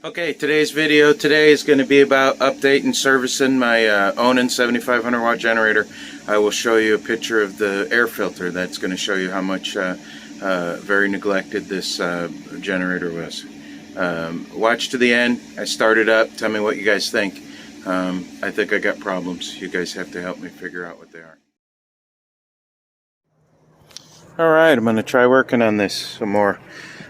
Okay, today's video is going to be about updating servicing my Onan 7500 watt generator. I will show you a picture of the air filter that's going to show you how much very neglected this generator was. Watch to the end. I started up. Tell me what you guys think. I think I got problems. You guys have to help me figure out what they are. Alright, I'm going to try working on this some more.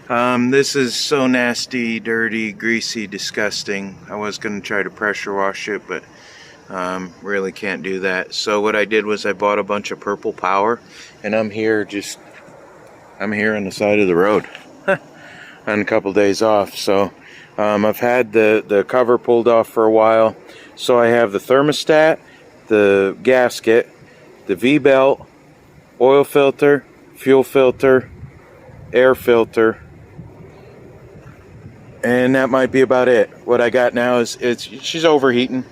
This is so nasty, dirty, greasy, disgusting. I was going to try to pressure wash it, but really can't do that. So what I did was I bought a bunch of purple power, and I'm here on the side of the road on a couple days off. So I've had the cover pulled off for a while. So I have the thermostat, the gasket, the V-belt, oil filter, fuel filter, air filter, and that might be about it. What I got now is she's overheating.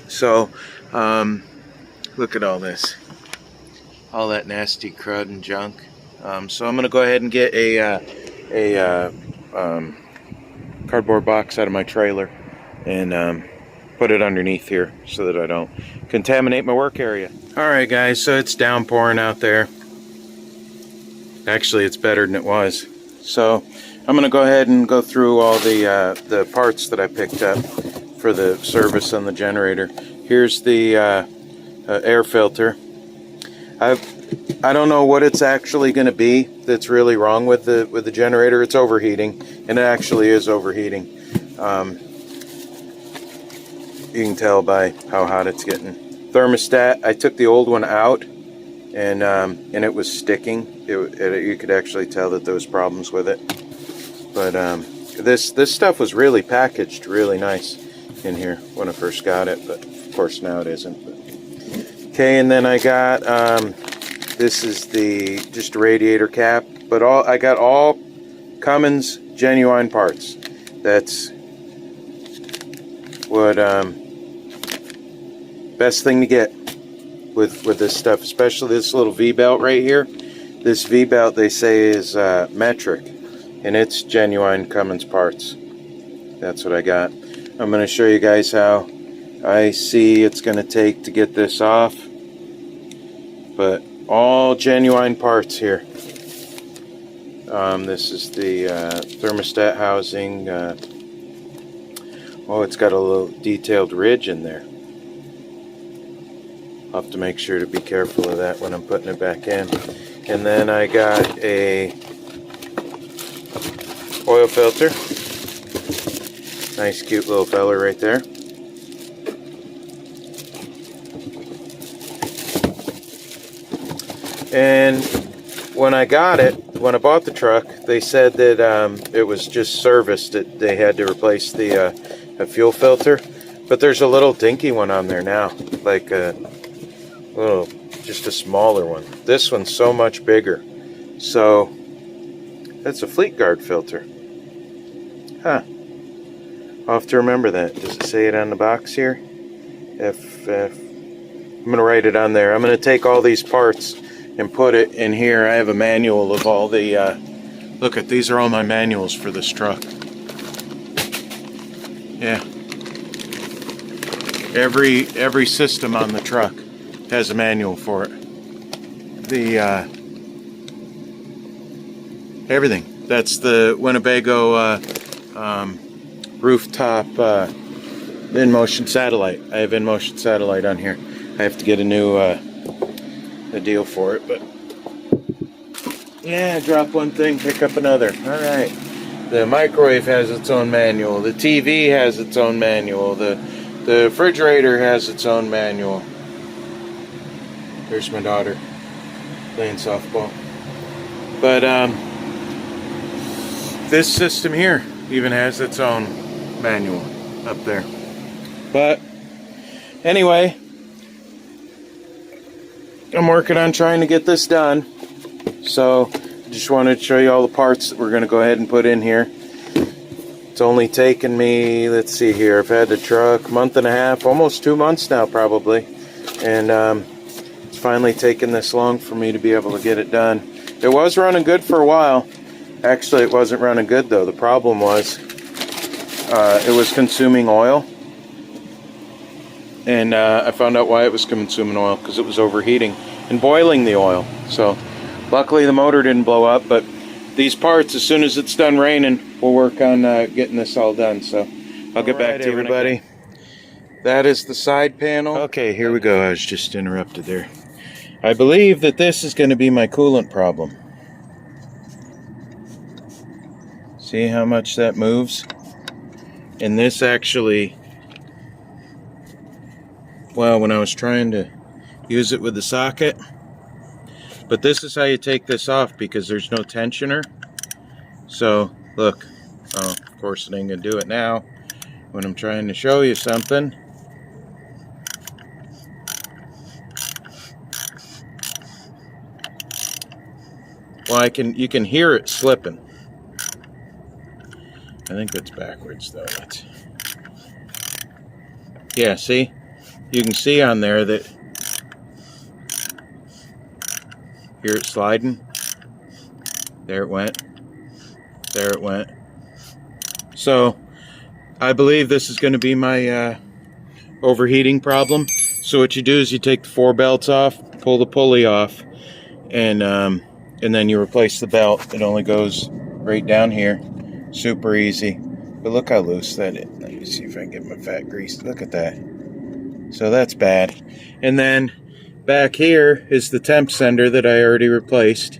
So look at all this, all that nasty crud and junk. So I'm gonna go ahead and get a cardboard box out of my trailer and put it underneath here so that I don't contaminate my work area. Alright guys, so it's downpouring out there. Actually, it's better than it was. So I'm going to go ahead and go through all the parts that I picked up for the service on the generator. Here's the air filter. I don't know what it's actually going to be that's really wrong with the generator. It's overheating, and it actually is overheating. You can tell by how hot it's getting. Thermostat, I took the old one out, and it was sticking. You could actually tell that there was problems with it. But this stuff was really packaged really nice in here when I first got it, but of course now it isn't. But. Okay, and then I got this is just a radiator cap, but I got all Cummins genuine parts. That's what best thing to get with this stuff, especially this little V-belt right here. This V-belt, they say, is metric, and it's genuine Cummins parts. That's what I got. I'm going to show you guys how I see it's going to take to get this off, but all genuine parts here. This is the thermostat housing. Oh, it's got a little detailed ridge in there. I'll have to make sure to be careful of that when I'm putting it back in. And then I got a oil filter. Nice cute little fella right there. And when I bought the truck, they said that it was just serviced, that they had to replace the fuel filter. But there's a little dinky one on there now, like just a smaller one. This one's so much bigger. So that's a Fleet Guard filter. Huh. I'll have to remember that. Does it say it on the box here? I'm going to write it on there. I'm going to take all these parts and put it in here. I have a manual of all the look at these are all my manuals for this truck. Yeah. Every system on the truck has a manual for it. Everything. That's the Winnebago rooftop in-motion satellite. I have in-motion satellite on here. I have to get a new a deal for it, but yeah, drop one thing, pick up another. All right. The microwave has its own manual. The TV has its own manual. The refrigerator has its own manual. There's my daughter playing softball. But this system here even has its own manual up there. But anyway, I'm working on trying to get this done. So just wanted to show you all the parts that we're going to go ahead and put in here. It's only taken me, let's see here, I've had the truck a month and a half, almost 2 months now probably. And it's finally taken this long for me to be able to get it done. It was running good for a while. Actually, it wasn't running good though. The problem was it was consuming oil. And I found out why it was consuming oil, because it was overheating and boiling the oil. So luckily the motor didn't blow up, but these parts, as soon as it's done raining, we'll work on getting this all done. So I'll get back to you, everybody. That is the side panel. Okay, here we go. I was just interrupted there. I believe that this is going to be my coolant problem. See how much that moves? And this actually, well, when I was trying to use it with the socket, but this is how you take this off because there's no tensioner. So look, oh, of course it ain't gonna do it now when I'm trying to show you something. Well, you can hear it slipping. I think that's backwards though. Yeah, see? You can see on there that, hear it sliding. There it went. There it went. So I believe this is going to be my overheating problem. So what you do is you take the 4 belts off, pull the pulley off, and then you replace the belt. It only goes right down here. Super easy. But look how loose that is. Let me see if I can get my fat grease. Look at that. So that's bad. And then back here is the temp sender that I already replaced.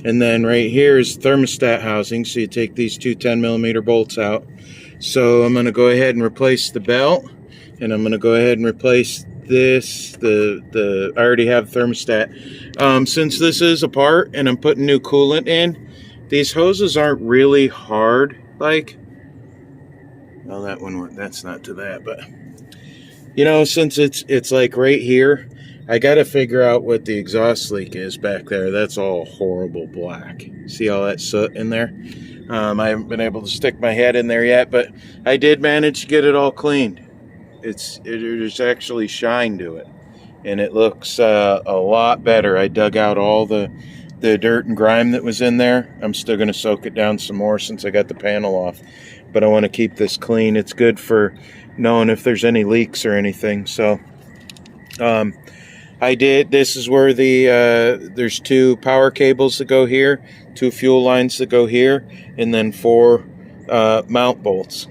And then right here is thermostat housing. So you take these two 10mm bolts out. So I'm going to go ahead and replace the belt. And I'm going to go ahead and replace this. I already have thermostat. Since this is a part and I'm putting new coolant in, these hoses aren't really hard. Like, well, that one, that's not to that, but you know, since it's like right here, I got to figure out what the exhaust leak is back there. That's all horrible black. See all that soot in there? I haven't been able to stick my head in there yet, but I did manage to get it all cleaned. There's actually shine to it, and it looks a lot better. I dug out all the dirt and grime that was in there. I'm still going to soak it down some more since I got the panel off, but I want to keep this clean. It's good for knowing if there's any leaks or anything. So this is where there's 2 power cables that go here, 2 fuel lines that go here, and then 4 mount bolts.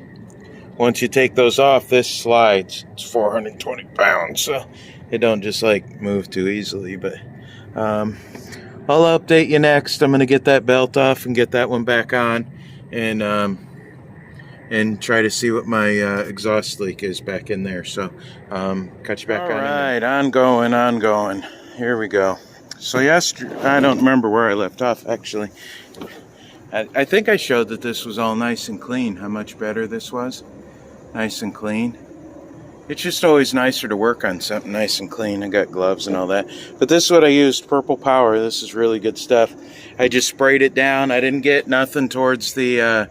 Once you take those off, this slides. It's 420 pounds, so it don't just like move too easily. But I'll update you next. I'm gonna get that belt off and get that one back on, and try to see what my exhaust leak is back in there. So catch you back on. All right, ongoing. Here we go. So yesterday, I don't remember where I left off actually. I think I showed that this was all nice and clean, how much better this was. Nice and clean. It's just always nicer to work on something nice and clean. I got gloves and all that. But this is what I used, Purple Power. This is really good stuff. I just sprayed it down. I didn't get nothing towards the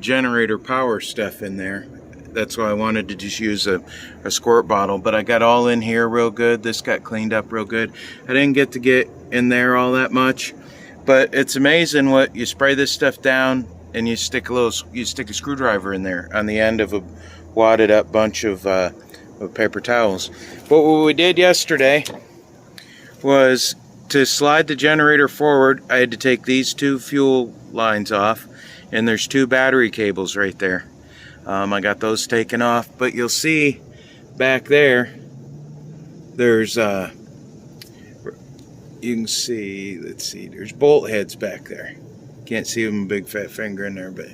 generator power stuff in there. That's why I wanted to just use a squirt bottle. But I got all in here real good. This got cleaned up real good. I didn't get in there all that much. But it's amazing what you spray this stuff down and you stick a screwdriver in there on the end of a wadded up bunch of paper towels. But what we did yesterday was to slide the generator forward. I had to take these 2 fuel lines off, and there's 2 battery cables right there. I got those taken off, but you'll see back there, there's you can see, let's see, there's bolt heads back there. Can't see them, big fat finger in there, but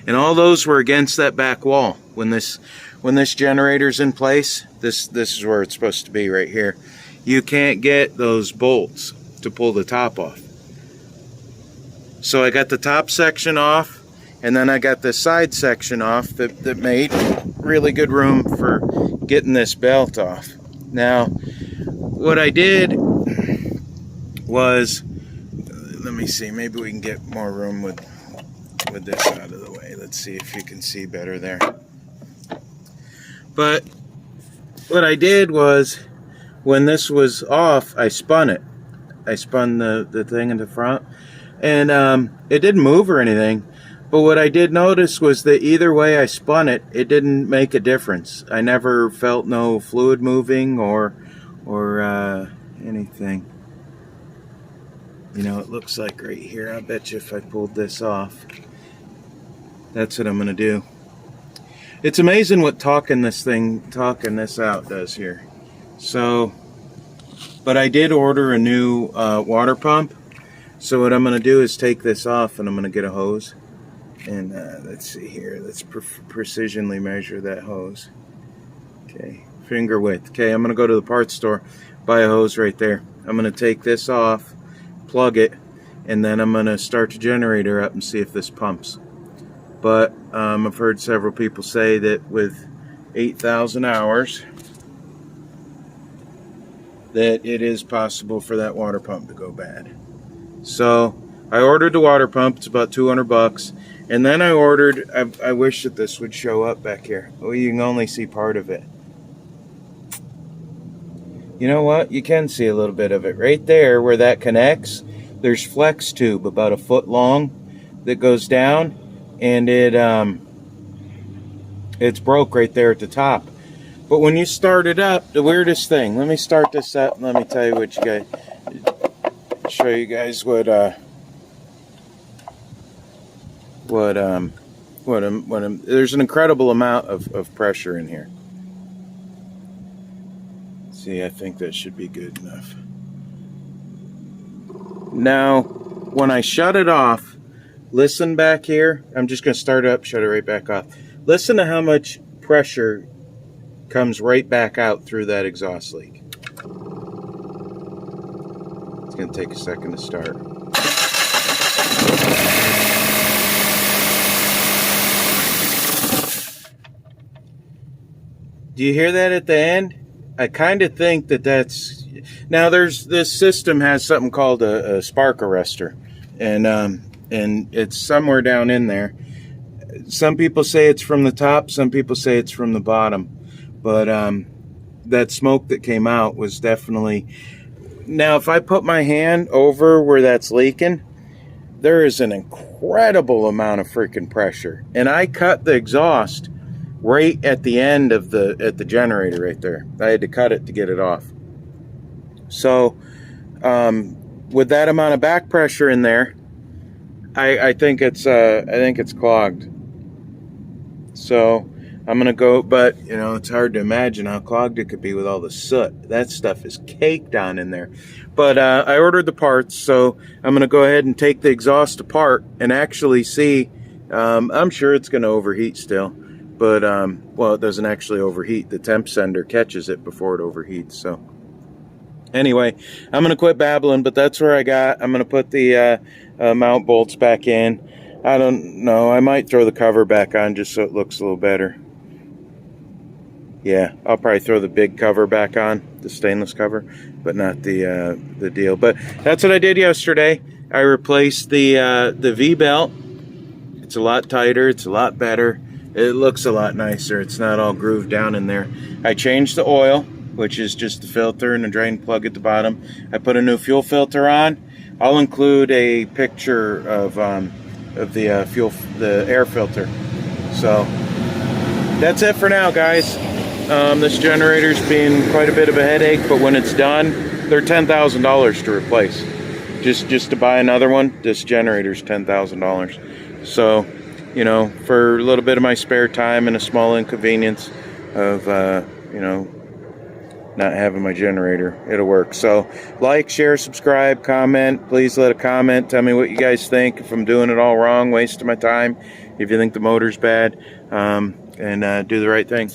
and all those were against that back wall. When this generator's in place, this is where it's supposed to be, right here. You can't get those bolts to pull the top off. So I got the top section off, and then I got the side section off that made really good room for getting this belt off. Now, what I did was, let me see, maybe we can get more room with this out of the way. Let's see if you can see better there. But what I did was, when this was off, I spun it. I spun the thing in the front, and it didn't move or anything, But what I did notice was that either way I spun it, it didn't make a difference. I never felt no fluid moving or anything. You know, it looks like right here, I bet you if I pulled this off, that's what I'm going to do. It's amazing what talking this out does here. So, but I did order a new water pump. So what I'm going to do is take this off and I'm going to get a hose. And let's see here, let's precisionally measure that hose. Okay, finger width. Okay, I'm going to go to the parts store, buy a hose right there. I'm going to take this off, plug it, and then I'm going to start the generator up and see if this pumps. But I've heard several people say that with 8,000 hours that it is possible for that water pump to go bad. So I ordered the water pump. It's about 200 bucks. And then I ordered, I wish that this would show up back here. Well, you can only see part of it. You know what? You can see a little bit of it. Right there where that connects, there's flex tube about a foot long that goes down, and it's broke right there at the top. But when you start it up, the weirdest thing, let me start this up and let me tell you what you guys, show you guys what there's an incredible amount of pressure in here. See, I think that should be good enough. Now, when I shut it off, listen back here. I'm just going to start it up, shut it right back off. Listen to how much pressure comes right back out through that exhaust leak. It's going to take a second to start. Do you hear that at the end? I kind of think that that's... Now, this system has something called a spark arrestor, and it's somewhere down in there. Some people say it's from the top, some people say it's from the bottom, but that smoke that came out was definitely... Now, if I put my hand over where that's leaking, there is an incredible amount of freaking pressure, and I cut the exhaust right at the end of the generator right there. I had to cut it to get it off. So with that amount of back pressure in there, I think it's clogged. So I'm gonna go, but you know, it's hard to imagine how clogged it could be with all the soot. That stuff is caked down in there. But I ordered the parts, so I'm gonna go ahead and take the exhaust apart and actually see. I'm sure it's gonna overheat still, but well, it doesn't actually overheat. The temp sender catches it before it overheats. So anyway, I'm gonna quit babbling, but that's where I got. I'm gonna put the mount bolts back in. I don't know, I might throw the cover back on just so it looks a little better. Yeah, I'll probably throw the big cover back on, the stainless cover, but not the deal. But that's what I did yesterday. I replaced the V-belt. It's a lot tighter, it's a lot better. It looks a lot nicer. It's not all grooved down in there. I changed the oil, which is just the filter and a drain plug at the bottom. I put a new fuel filter on. I'll include a picture of the air filter. So that's it for now, guys. This generator's been quite a bit of a headache, but when it's done, they're $10,000 to replace. Just to buy another one, this generator's $10,000. So, you know, for a little bit of my spare time and a small inconvenience of, you know, not having my generator, it'll work. So like, share, subscribe, comment. Please let a comment, tell me what you guys think, if I'm doing it all wrong, wasting my time, if you think the motor's bad, and do the right thing.